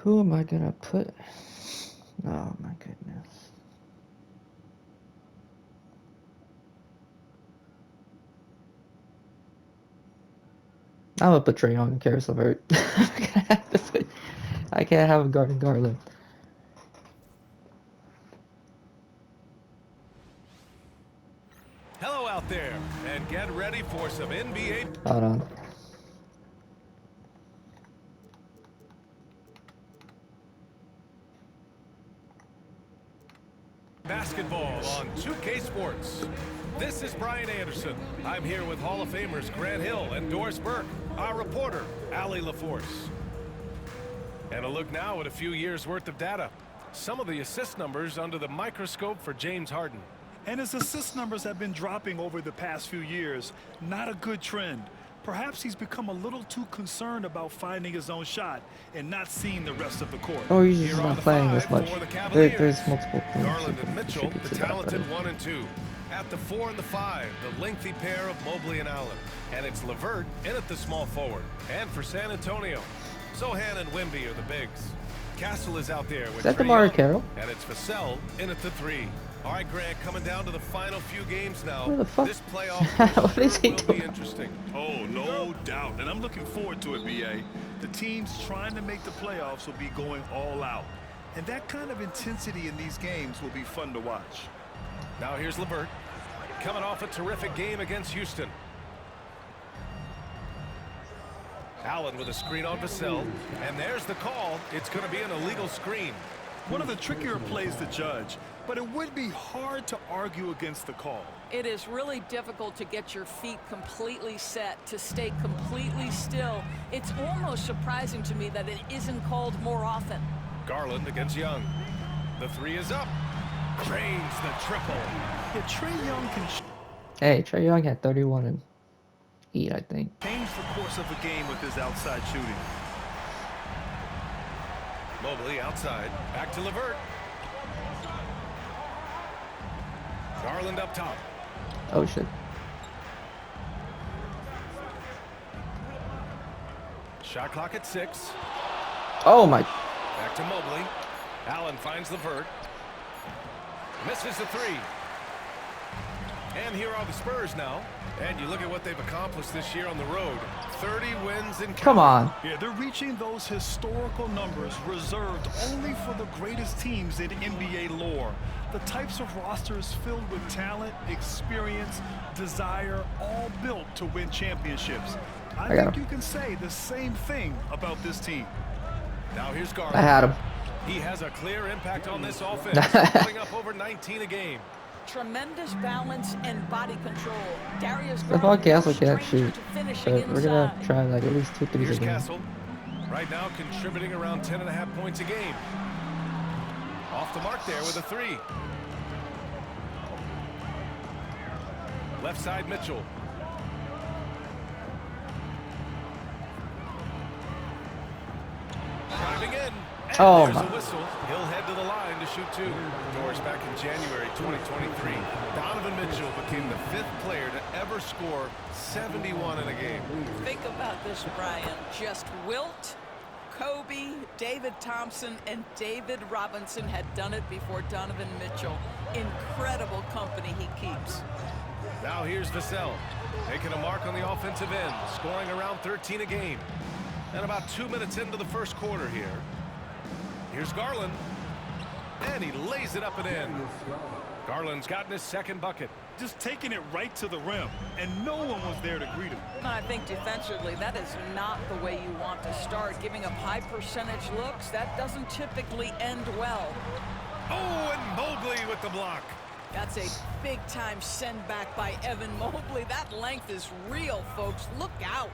Who am I gonna put? Oh my goodness. I'm gonna put Trae Young and Karis LeVert. I can't have a guarding Garland. Hello out there, and get ready for some NBA. Hold on. Basketball on 2K Sports. This is Brian Anderson. I'm here with Hall of Famers Grant Hill and Doris Burke, our reporter, Allie LaForce. And a look now at a few years' worth of data. Some of the assist numbers under the microscope for James Harden. And his assist numbers have been dropping over the past few years. Not a good trend. Perhaps he's become a little too concerned about finding his own shot and not seeing the rest of the court. Oh, he's just not playing this much. There's multiple things. Garland and Mitchell, the talented 1 and 2. At the 4 and the 5, the lengthy pair of Mobley and Allen. And it's LeVert in at the small forward. And for San Antonio, Sohan and Wemby are the bigs. Castle is out there with Is that Trae DeMar Young, Carroll? and it's Vassell in at the 3. All right, Grant, coming down to the final few games now. Where the fuck? This playoff What is he will doing? be interesting. Oh, no doubt. And I'm looking forward to it, BA. The teams trying to make the playoffs will be going all out. And that kind of intensity in these games will be fun to watch. Now here's LeVert, coming off a terrific game against Houston. Allen with a screen on Vassell, and there's the call. It's going to be an illegal screen. One of the trickier plays to judge, but it would be hard to argue against the call. It is really difficult to get your feet completely set, to stay completely still. It's almost surprising to me that it isn't called more often. Garland against Young. The 3 is up. Drains the triple. Yeah, Trae Young can Hey, Trae Young had 31 and 8, I think. change the course of the game with his outside shooting. Mobley outside. Back to LeVert. Garland up top. Oh shit. Shot clock at 6. Oh my. Back to Mobley. Allen finds LeVert. Misses the 3. And here are the Spurs now. And you look at what they've accomplished this year on the road. 30 wins in. Come on. Yeah, they're reaching those historical numbers reserved only for the greatest teams in NBA lore. The types of rosters filled with talent, experience, desire, all built to win championships. I think you can say the same thing about this team. Now here's Garland. I had him. He has a clear impact on this offense, putting up over 19 a game. Tremendous balance and body control. Darius The Garland Castle is no can't stranger shoot, to finishing but we're gonna inside. try like at least 2 threes Here's a game. Castle. Right now contributing around 10.5 points a game. Off the mark there with a 3. Left side Mitchell. Driving in. And Oh there's my. a whistle. He'll head to the line to shoot 2. Doors back in January 2023. Donovan Mitchell became the 5th player to ever score 71 in a game. Think about this, Brian. Just Wilt, Kobe, David Thompson, and David Robinson had done it before Donovan Mitchell. Incredible company he keeps. Now here's Vassell, making a mark on the offensive end, scoring around 13 a game. And about 2 minutes into the first quarter here. Here's Garland, and he lays it up and in. Garland's gotten his 2nd bucket. Just taking it right to the rim, and no one was there to greet him. I think defensively, that is not the way you want to start. Giving up high percentage looks, that doesn't typically end well. Oh, and Mobley with the block. That's a big-time send back by Evan Mobley. That length is real, folks. Look out.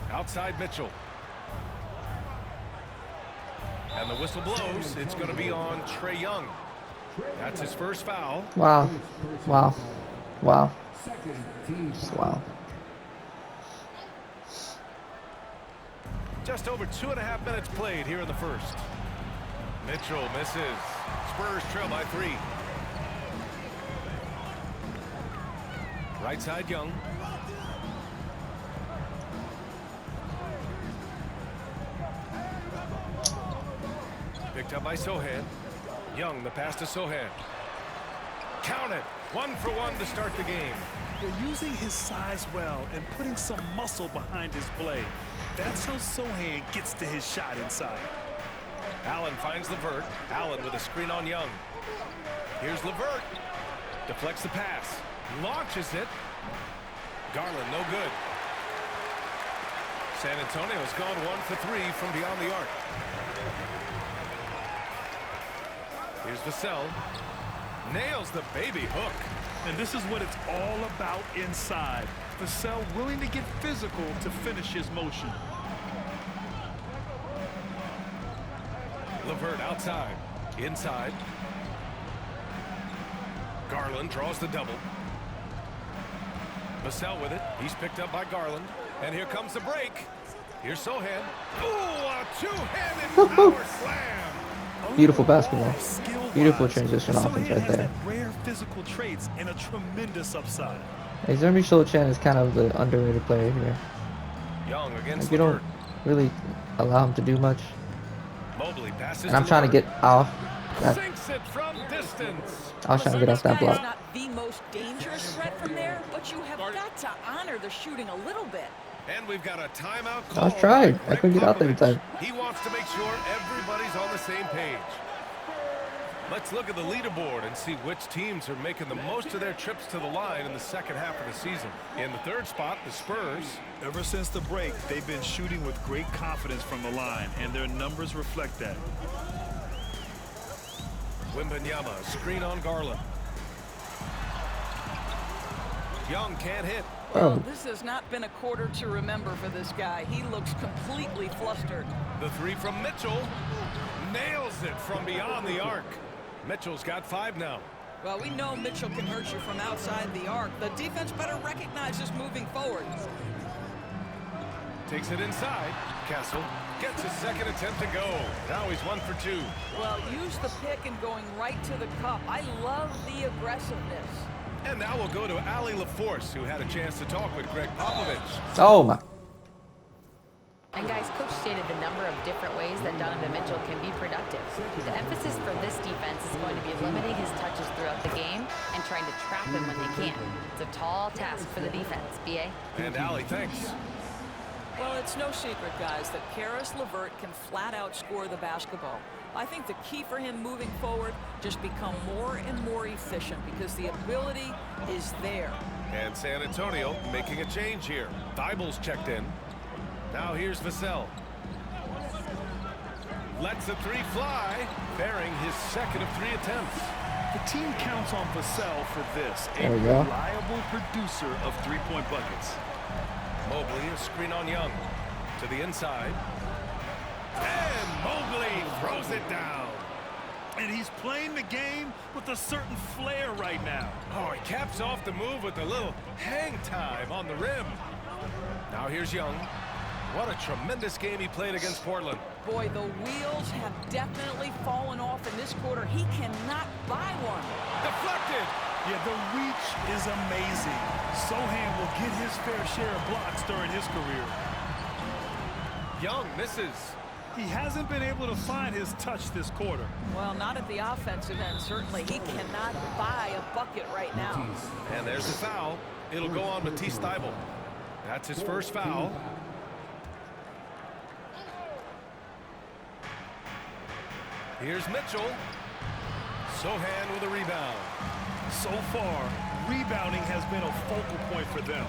Outside Mitchell. And the whistle blows. It's going to be on Trae Young. That's his first foul. Wow. Wow. Wow. Just wow. Just over 2.5 minutes played here in the first. Mitchell misses. Spurs trail by 3. Right side Young. Picked up by Sohan. Young, the pass to Sohan. Count it. 1 for 1 to start the game. They're using his size well and putting some muscle behind his play. That's how Sohan gets to his shot inside. Allen finds Levert. Allen with a screen on Young. Here's Levert. Deflects the pass. Launches it. Garland, no good. San Antonio's gone 1 for 3 from beyond the arc. Here's Vassell. Nails the baby hook. And this is what it's all about inside. Vassell willing to get physical to finish his motion. Levert outside. Inside. Garland draws the double. Vassell with it. He's picked up by Garland. And here comes the break. Here's Sohan. Ooh, a two-handed power slam. Beautiful basketball. Skill-wise, Beautiful transition offense Sohan right has there. that rare physical traits and a tremendous upside. Hey, Jean-Michel Chen is kind of the underrated player here. Young against Like, you don't Levert. really allow him to do much. Mobley passes And I'm trying to get off that. Sinks it from distance. I was trying to get off that This guy is block. not the most dangerous threat from there, but you have got to honor the shooting a little bit. And we've got a timeout I call. was trying. by I Greg couldn't get out there in Popovich. time. He wants to make sure everybody's on the same page. Let's look at the leaderboard and see which teams are making the most of their trips to the line in the second half of the season. In the third spot, the Spurs. Ever since the break, they've been shooting with great confidence from the line, and their numbers reflect that. Wembanyama, screen on Garland. Young can't hit. Well, Oh, this has not been a quarter to remember for this guy. He looks completely flustered. The three from Mitchell. Nails it from beyond the arc. Mitchell's got 5 now. Well, we know Mitchell can hurt you from outside the arc. The defense better recognize this moving forward. Takes it inside. Castle gets his second attempt to go. Now he's 1 for 2. Well, use the pick and going right to the cup. I love the aggressiveness. And now we'll go to Allie LaForce, who had a chance to talk with Greg Popovich. oh my. And guys, Coach stated the number of different ways that Donovan Mitchell can be productive. The emphasis for this defense is going to be limiting his touches throughout the game and trying to trap him when they can. It's a tall task for the defense. BA? And Allie, thanks. Well, it's no secret, guys, that Karis LeVert can flat out score the basketball. I think the key for him moving forward, just become more and more efficient because the ability is there. And San Antonio making a change here. Thibel's checked in. Now here's Vassell. Lets the 3 fly, bearing his second of 3 attempts. The team counts on Vassell for this, a There we go. reliable producer of three-point buckets. Mobley, a screen on Young. To the inside. And Mobley throws it down. And he's playing the game with a certain flair right now. Oh, he caps off the move with a little hang time on the rim. Now here's Young. What a tremendous game he played against Portland. Boy, the wheels have definitely fallen off in this quarter. He cannot buy one. Deflected. Yeah, the reach is amazing. Sohan will get his fair share of blocks during his career. Young misses. He hasn't been able to find his touch this quarter. Well, not at the offensive end, certainly. He cannot buy a bucket right now. And there's a foul. It'll go on Matisse Thybulle. That's his first foul. Here's Mitchell. Sohan with a rebound. So far, rebounding has been a focal point for them.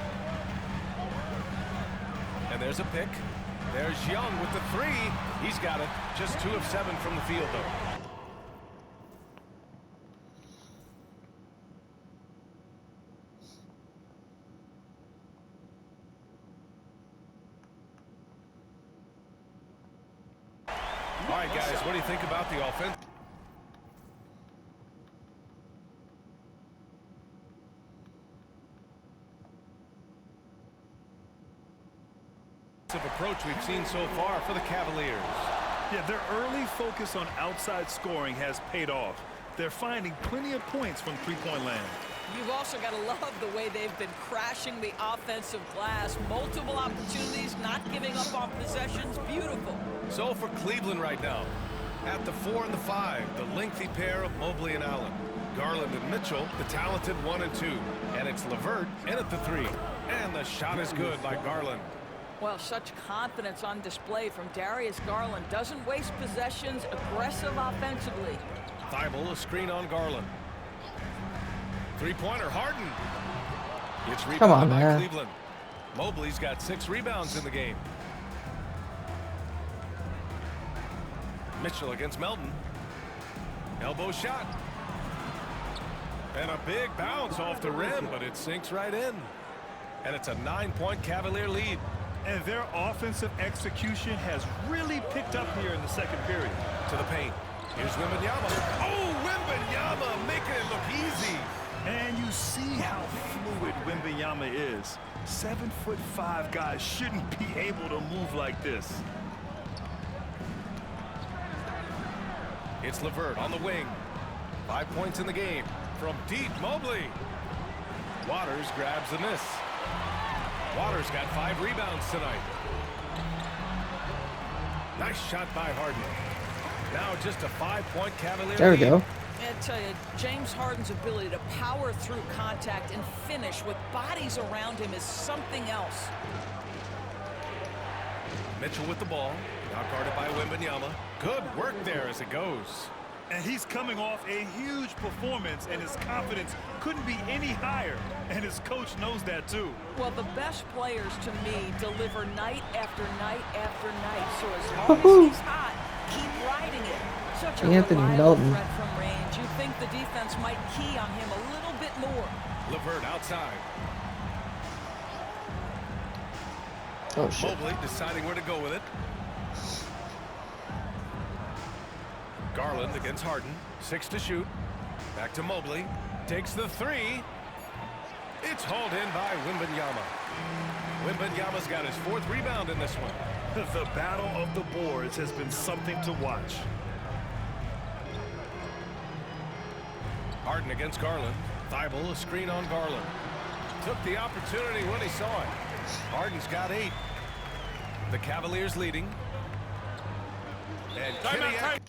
And there's a pick. There's Young with the 3. He's got it. Just 2 of 7 from the field, though. All right, guys, what do you think about the offense? Approach we've seen so far for the Cavaliers. Yeah, their early focus on outside scoring has paid off. They're finding plenty of points from three-point land. You've also got to love the way they've been crashing the offensive glass. Multiple opportunities, not giving up on possessions. Beautiful. So for Cleveland right now, At the 4 and the 5, the lengthy pair of Mobley and Allen. Garland and Mitchell, the talented 1 and 2. And it's LeVert in at the 3. And the shot is good by Garland. Well, such confidence on display from Darius Garland. Doesn't waste possessions, aggressive offensively. Thibault, a screen on Garland. Three-pointer, Harden. It's Come rebounded on, by man. Cleveland. Mobley's got 6 rebounds in the game. Mitchell against Melton. Elbow shot. And a big bounce off the rim, but it sinks right in. And it's a 9-point Cavalier lead. And their offensive execution has really picked up here in the second period. To the paint. Here's Wembanyama. Oh, Wembanyama making it look easy. And you see how fluid Wembanyama is. 7'5" guys shouldn't be able to move like this. It's LeVert on the wing. 5 points in the game. From deep, Mobley. Waters grabs the miss. Waters got 5 rebounds tonight. Nice shot by Harden. Now just a 5-point Cavalier There we lead. go. I tell you, James Harden's ability to power through contact and finish with bodies around him is something else. Mitchell with the ball. Now guarded by Wembanyama. Good work there as it goes. And he's coming off a huge performance, and his confidence couldn't be any higher. And his coach knows that too. Well, the best players to me deliver night after night after night. So as long as he's hot, keep riding it. Such a Anthony reliable Melton. threat from range. You think the defense might key on him a little bit more. LeVert outside. Oh, shit. Mobley deciding where to go with it. Garland against Harden. 6 to shoot. Back to Mobley. Takes the 3. It's hauled in by Wembanyama. Wembanyama's got his 4th rebound in this one. The battle of the boards has been something to watch. Harden against Garland. Thibault, a screen on Garland. Took the opportunity when he saw it. Harden's got 8. The Cavaliers leading. And Kenny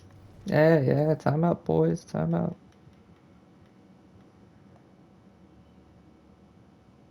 Yeah, timeout, boys, timeout.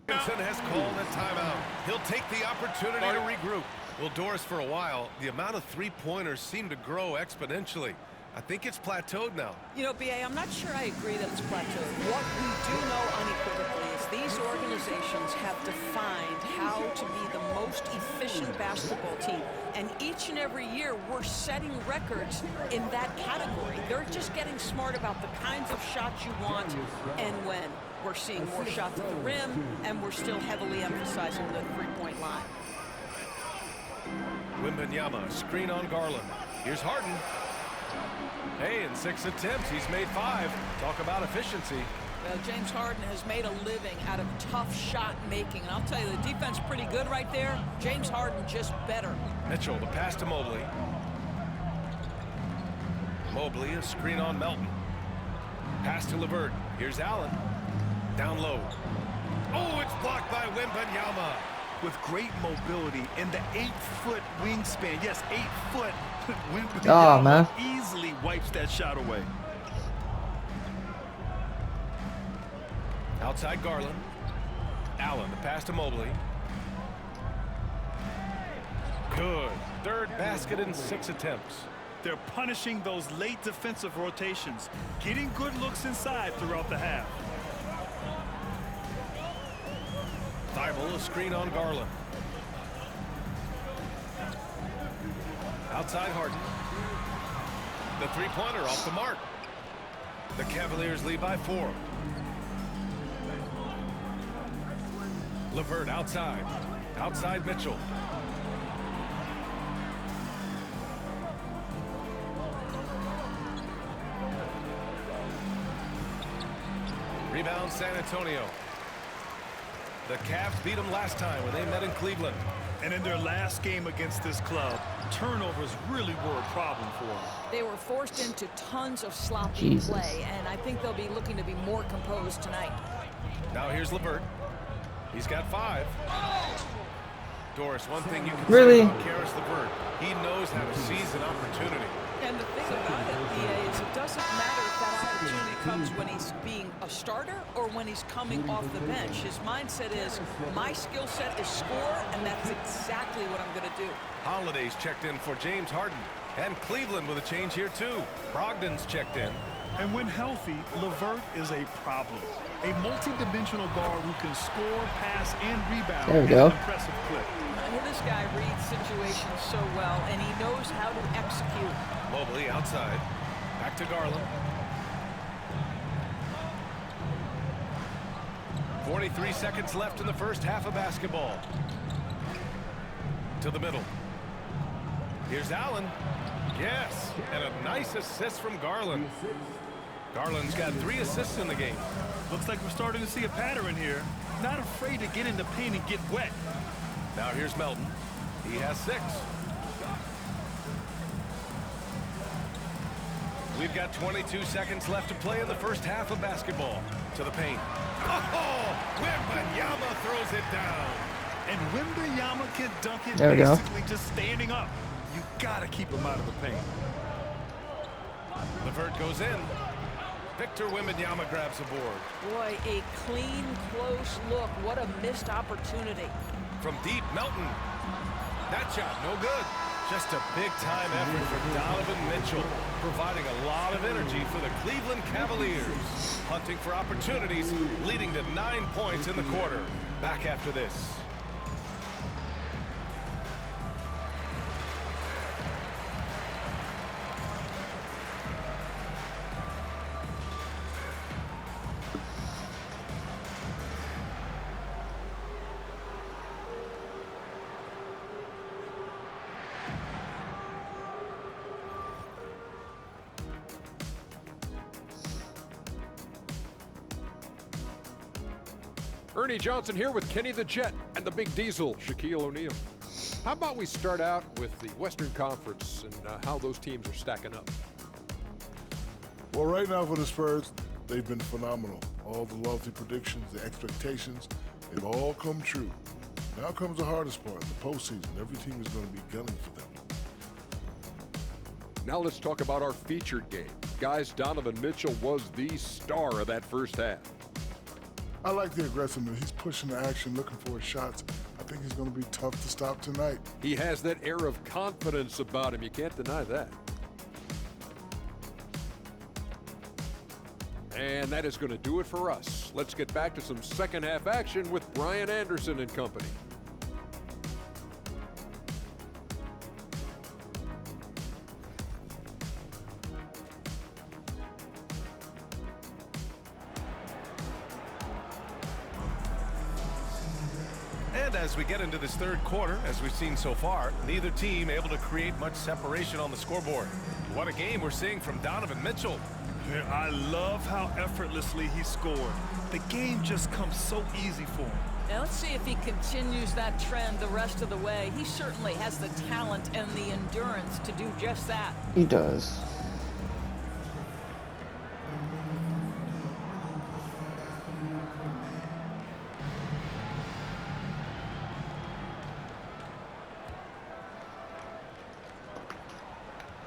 Atkinson has called a timeout. He'll take the opportunity to regroup. Well, Doris, for a while, the amount of three-pointers seemed to grow exponentially. I think it's plateaued now. You know, B.A., I'm not sure I agree that it's plateaued. What we do know unequivocally is these organizations have defined how to be the most efficient basketball team. And each and every year, we're setting records in that category. They're just getting smart about the kinds of shots you want and when. We're seeing more shots at the rim, and we're still heavily emphasizing the three-point line. Wembanyama, screen on Garland. Here's Harden. Hey, in 6 attempts, he's made 5. Talk about efficiency. Well, James Harden has made a living out of tough shot making. And I'll tell you, the defense pretty good right there. James Harden just better. Mitchell, the pass to Mobley. Mobley, a screen on Melton. Pass to LeVert. Here's Allen. Down low. Oh, it's blocked by Wembanyama. With great mobility and the 8-foot wingspan. Yes, 8 foot. Oh, man. Easily wipes that shot away. Outside Garland. Allen, the pass to Mobley. Good. 3rd basket in 6 attempts. They're punishing those late defensive rotations, getting good looks inside throughout the half. Thibault, a screen on Garland. Outside Harden. The three-pointer off the mark. The Cavaliers lead by 4. LeVert outside. Outside Mitchell. Rebound San Antonio. The Cavs beat them last time when they met in Cleveland. And in their last game against this club, turnovers really were a problem for them. They were forced into tons of sloppy play, and I think they'll be looking to be more composed tonight. Now here's LeVert. He's got 5. Doris, one thing you can Really? say about Karis LeVert, he knows how to seize an opportunity. And the thing about it, EA, is it doesn't matter if that opportunity comes when he's being a starter or when he's coming off the bench. His mindset is, my skill set is score, and that's exactly what I'm going to do. Holiday's checked in for James Harden. And Cleveland with a change here, too. Brogdon's checked in. And when healthy, LeVert is a problem. A multi-dimensional guard who can score, pass, and rebound There we at go. an impressive clip. This guy reads situations so well, and he knows how to execute. Mobley outside. Back to Garland. 43 seconds left in the first half of basketball. To the middle. Here's Allen. Yes, and a nice assist from Garland. Garland's got 3 assists in the game. Looks like we're starting to see a pattern here. Not afraid to get in the paint and get wet. Now here's Melton. He has 6. We've got 22 seconds left to play in the first half of basketball. To the paint. Oh, Wembanyama throws it down. And Wembanyama can dunk it There we go. basically just standing up. You gotta keep him out of the paint. LeVert goes in. Victor Wembanyama grabs the board. Boy, a clean, close look. What a missed opportunity. From deep, Melton. That shot, no good. Just a big-time effort for Donovan Mitchell, providing a lot of energy for the Cleveland Cavaliers. Hunting for opportunities, leading to 9 points in the quarter. Back after this. Ernie Johnson here with Kenny the Jet and the Big Diesel, Shaquille O'Neal. How about we start out with the Western Conference and how those teams are stacking up? Well, right now for the Spurs, they've been phenomenal. All the lofty predictions, the expectations, they've all come true. Now comes the hardest part, the postseason. Every team is going to be gunning for them. Now let's talk about our featured game. Guys, Donovan Mitchell was the star of that first half. I like the aggressiveness. He's pushing the action, looking for his shots. I think he's going to be tough to stop tonight. He has that air of confidence about him. You can't deny that. And that is going to do it for us. Let's get back to some second half action with Brian Anderson and company. And as we get into this third quarter, as we've seen so far, neither team able to create much separation on the scoreboard. What a game we're seeing from Donovan Mitchell. Yeah, I love how effortlessly he scored. The game just comes so easy for him. Now let's see if he continues that trend the rest of the way. He certainly has the talent and the endurance to do just that. He does.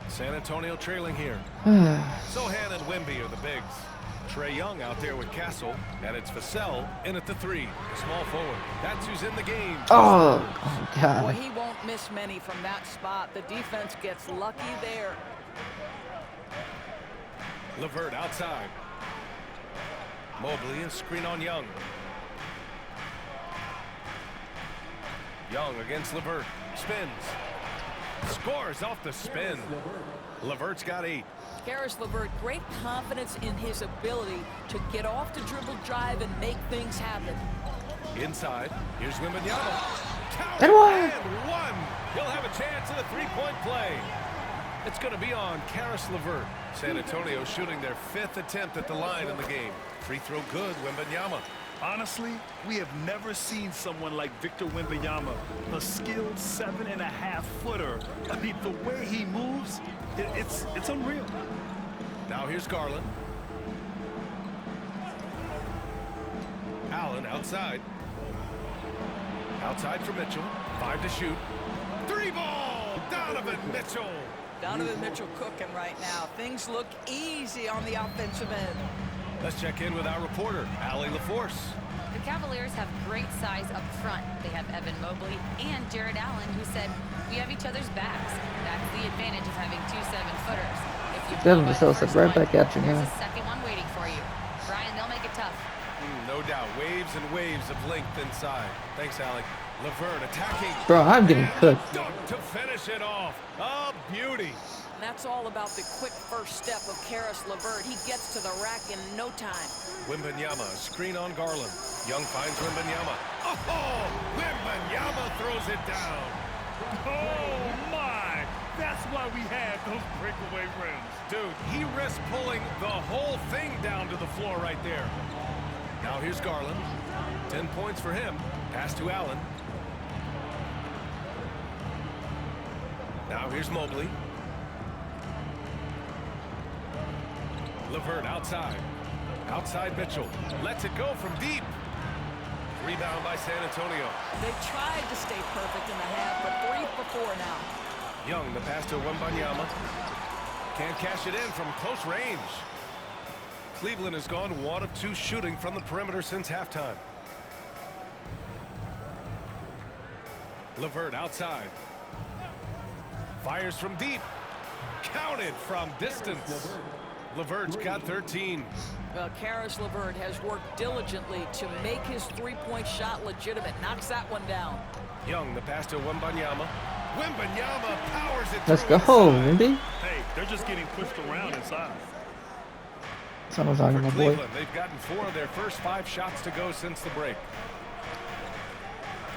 San Antonio trailing here. Sohan and Wemby are the bigs. Trae Young out there with Castle, and it's Vassell in at the 3, small forward. That's who's in the game. Oh Boy, God. he won't miss many from that spot. The defense gets lucky there. LeVert outside. Mobley, a screen on Young. Young against LeVert. Spins. Scores off the spin. LeVert's got 8. Karis LeVert, great confidence in his ability to get off the dribble drive and make things happen. Inside. Here's Wembanyama. And one. And one. He'll have a chance at a 3-point play. It's going to be on Karis LeVert. San Antonio shooting their 5th attempt at the line in the game. Free throw good, Wembanyama. Honestly, we have never seen someone like Victor Wembanyama, a skilled 7.5-footer. I mean, the way he moves, it's unreal. Now here's Garland. Allen outside. Outside for Mitchell. 5 to shoot. 3 ball! Donovan Mitchell. Donovan Mitchell cooking right now. Things look easy on the offensive end. Let's check in with our reporter, Allie LaForce. The Cavaliers have great size up front. They have Evan Mobley and Jared Allen, who said, "We have each other's backs." That's the advantage of having two 7-footers. If you Devin blow by the Vassell said first right one, back at you there's now. a second one waiting for you. Brian, they'll make it tough. No doubt. Waves and waves of length inside. Thanks, Allie. LeVert attacking. Bro, I'm getting And cooked. dunk to finish it off. A beauty. And that's all about the quick first step of Karis LeVert. He gets to the rack in no time. Wembanyama, screen on Garland. Young finds Wembanyama. Oh, Wembanyama throws it down. Oh, my. That's why we have those breakaway rims. Dude, he risked pulling the whole thing down to the floor right there. Now here's Garland. 10 points for him. Pass to Allen. Now here's Mobley. LeVert outside. Outside Mitchell. Lets it go from deep. Rebound by San Antonio. They tried to stay perfect in the half, but 3 for 4 now. Young, the pass to Wembanyama. Can't cash it in from close range. Cleveland has gone 1 of 2 shooting from the perimeter since halftime. LeVert outside. Fires from deep. Counted from distance. LeVert's got 13. Well, Karis LeVert has worked diligently to make his three-point shot legitimate. Knocks that one down. Young, the pass to Wembanyama. Wembanyama powers it Let's through go, inside. Wimby. Hey, they're just getting pushed around inside. That's what I'm talking For about, boy. Cleveland, they've gotten 4 of their first 5 shots to go since the break.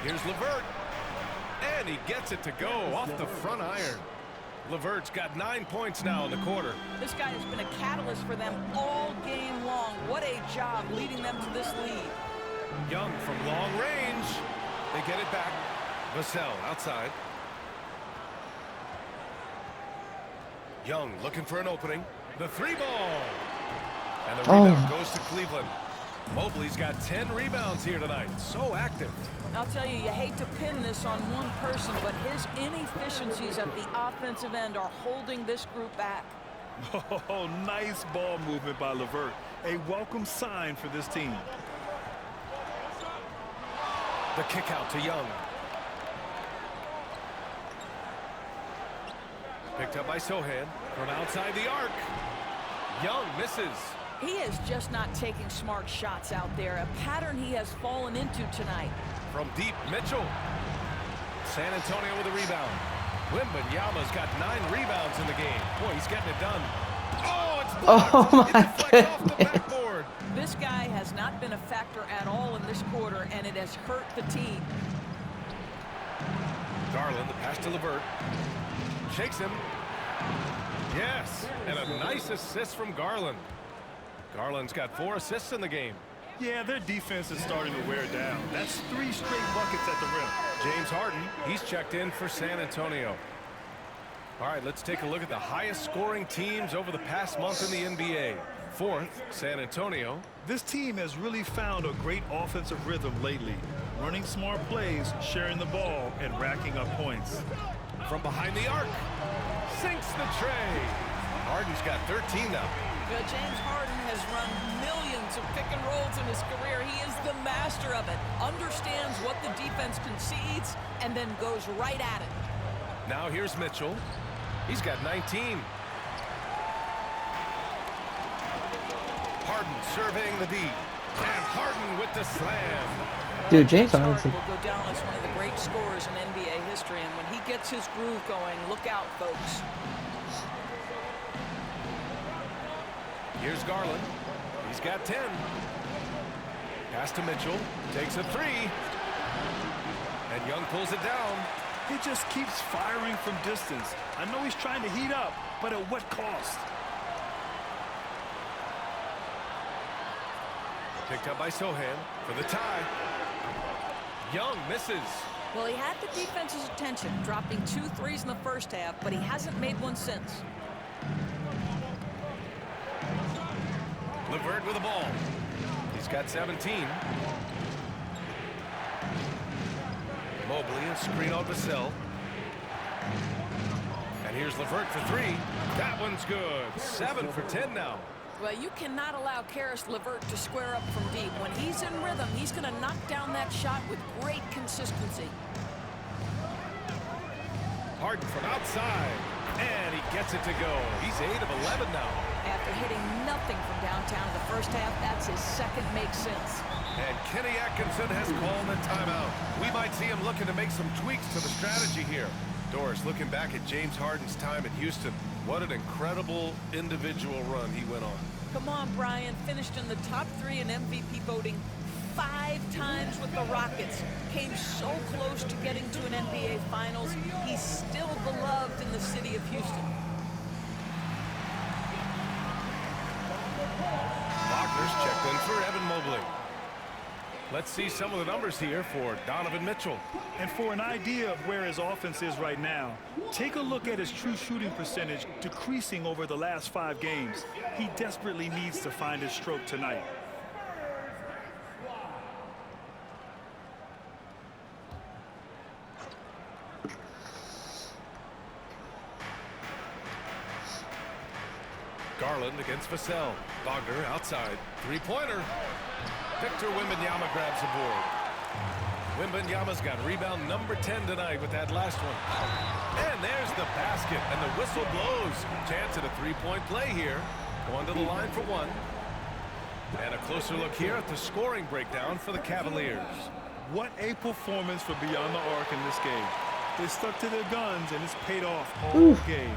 Here's LeVert. And he gets it to go off the front iron. LeVert's got 9 points now in the quarter. This guy has been a catalyst for them all game long. What a job leading them to this lead. Young from long range. They get it back. Vassell outside. Young looking for an opening. The 3-ball. And the rebound goes to Cleveland. Mobley's got 10 rebounds here tonight. So active. I'll tell you, you hate to pin this on one person, but his inefficiencies at the offensive end are holding this group back. Oh, nice ball movement by LeVert. A welcome sign for this team. The kick out to Young. Picked up by Sohan from outside the arc. Young misses. He is just not taking smart shots out there, a pattern he has fallen into tonight. From deep, Mitchell. San Antonio with a rebound. Wembanyama's got 9 rebounds in the game. Boy, he's getting it done. Oh, it's blocked. Oh, my It deflects off the goodness. backboard. This guy has not been a factor at all in this quarter, and it has hurt the team. Garland, the pass to LeVert. Shakes him. Yes, and a nice assist from Garland. Garland's got 4 assists in the game. Yeah, their defense is starting to wear down. That's 3 straight buckets at the rim. James Harden, he's checked in for San Antonio. All right, let's take a look at the highest scoring teams over the past month in the NBA. 4th, San Antonio. This team has really found a great offensive rhythm lately. Running smart plays, sharing the ball, and racking up points. From behind the arc. Sinks the tray. Harden's got 13 now. But James Harden has run millions of pick and rolls in his career. He is the master of it. Understands what the defense concedes and then goes right at it. Now here's Mitchell. He's got 19. Harden surveying the D. And Harden with the slam. Dude, James Harden Harden. will go down as one of the great scorers in NBA history. And when he gets his groove going, look out, folks. Here's Garland. He's got 10. Pass to Mitchell. Takes a 3. And Young pulls it down. He just keeps firing from distance. I know he's trying to heat up, but at what cost? Picked up by Sohan for the tie. Young misses. Well, he had the defense's attention, dropping 2 threes in the first half, but he hasn't made one since. LeVert with the ball. He's got 17. Mobley, a screen on Vassell. And here's LeVert for three. That one's good. 7 for 10 now. Well, you cannot allow Karis LeVert to square up from deep. When he's in rhythm, he's going to knock down that shot with great consistency. Harden from outside. And he gets it to go. He's 8 of 11 now. After hitting nothing from downtown in the first half, that's his second make since. And Kenny Atkinson has called a timeout. We might see him looking to make some tweaks to the strategy here. Doris, looking back at James Harden's time in Houston, what an incredible individual run he went on. Come on, Brian. Finished in the top 3 in MVP voting 5 times with the Rockets. Came so close to getting to an NBA Finals. He's still beloved in the city of Houston. Wagner's checked in for Evan Mobley. Let's see some of the numbers here for Donovan Mitchell. And for an idea of where his offense is right now, take a look at his true shooting percentage decreasing over the last 5 games. He desperately needs to find his stroke tonight. Garland against Vassell. Wagner outside. Three-pointer. Victor Wembanyama grabs the board. Wembanyama's got rebound number 10 tonight with that last one. And there's the basket, and the whistle blows. Chance at a three-point play here. Going to the line for one. And a closer look here at the scoring breakdown for the Cavaliers. What a performance for Beyond the Arc in this game. They stuck to their guns, and it's paid off all game.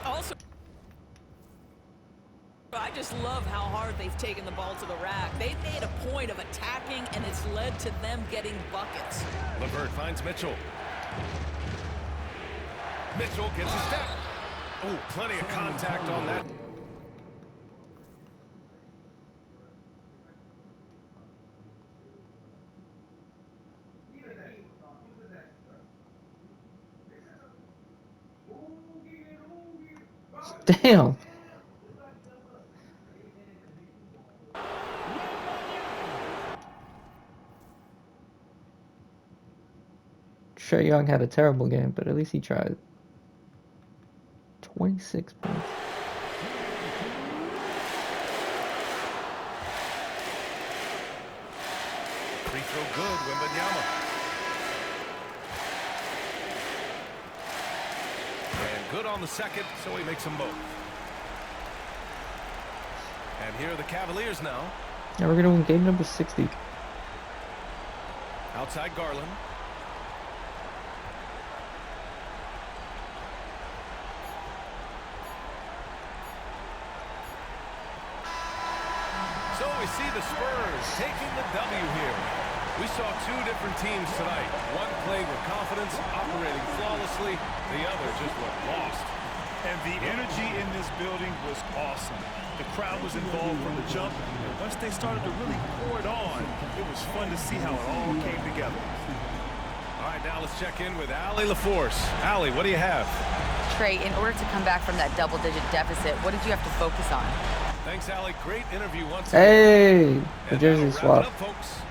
Also, I just love how hard they've taken the ball to the rack. They've made a point of attacking, and it's led to them getting buckets. LeVert finds Mitchell. Mitchell gets a step. Oh, plenty of contact on that. Damn. Trae Young had a terrible game, but at least he tried. 26 points. Free throw good, Wembanyama. And good on the second, so he makes them both. And here are the Cavaliers now. Now we're gonna win game number 60. Outside Garland. So we see the Spurs taking the W here. We saw 2 different teams tonight. One playing with confidence, operating flawlessly. The other just looked lost. And the energy in this building was awesome. The crowd was involved from the jump, and once they started to really pour it on, it was fun to see how it all came together. All right, now let's check in with Allie LaForce. Allie, what do you have? Trey, in order to come back from that double-digit deficit, what did you have to focus on? Thanks, Allie. Great interview once Hey, the and jersey that'll swap. wrap it up, folks.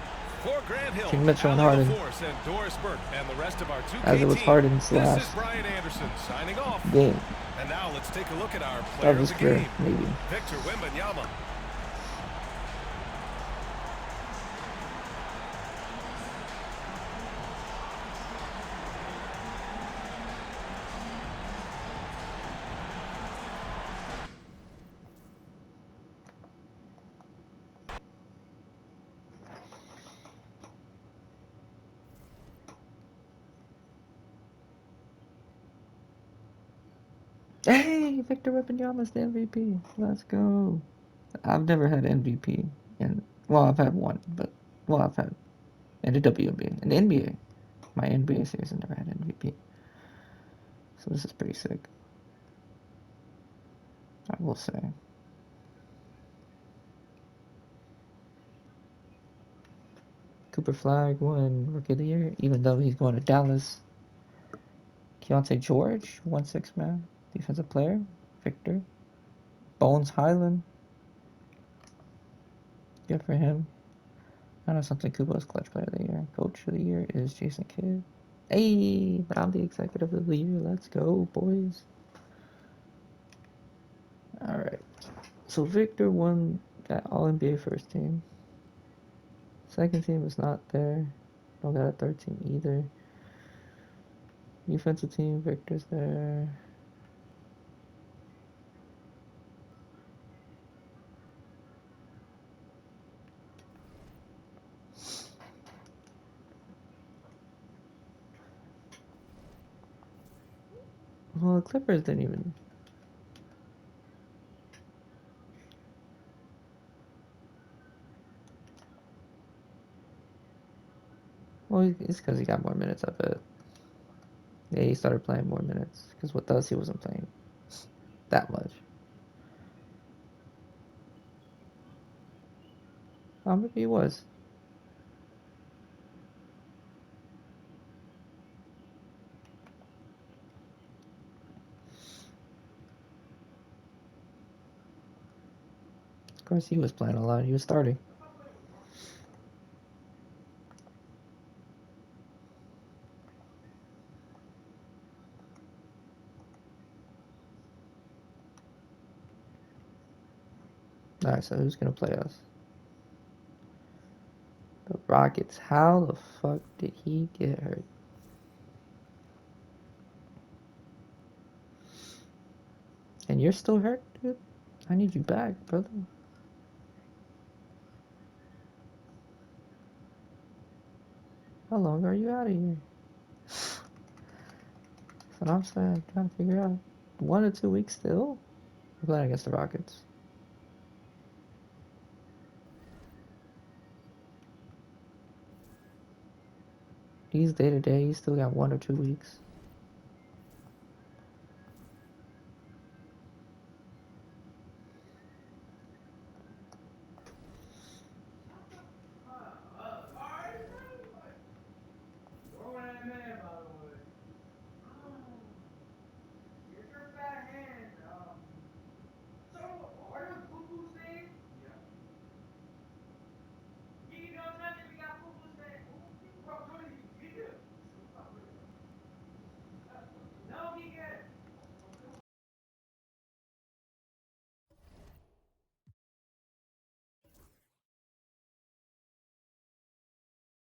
For Grant Hill, King Mitchell and Allie Harden. LaForce and Doris Burke, and the rest of our 2K As it was team. Harden's This last is Brian Anderson signing off. game. And now let's take a look at our player Of his of the career, game, maybe. Victor Wembanyama. Hey, Victor Wembanyama's the MVP. Let's go. I've never had MVP, and well, I've had one, but well, I've had in the WNBA, in the NBA. My NBA series, I never had MVP. So this is pretty sick. I will say. Cooper Flag won Rookie of the Year, even though he's going to Dallas. Keontae George, 1-6 man, defensive player. Victor. Bones Highland. Good for him. I know something Kubo's clutch player of the year. Coach of the year is Jason Kidd. Hey, but I'm the executive of the year. Let's go, boys. So Victor won that All-NBA first team. Second team is not there. Don't got a third team either. Defensive team, Victor's there. Well, the Clippers didn't even. Well, it's because he got more minutes, I bet. Yeah, he started playing more minutes. Because with us, he wasn't playing that much. Oh, maybe he was. Of course, he was playing a lot. He was starting. Alright, so who's going to play us? The Rockets. How the fuck did he get hurt? And you're still hurt, dude? I need you back, brother. How long are you out of here? That's what I'm saying. Trying to figure out. 1 or 2 weeks still? We're playing against the Rockets. He's day to day. He's still got 1 or 2 weeks.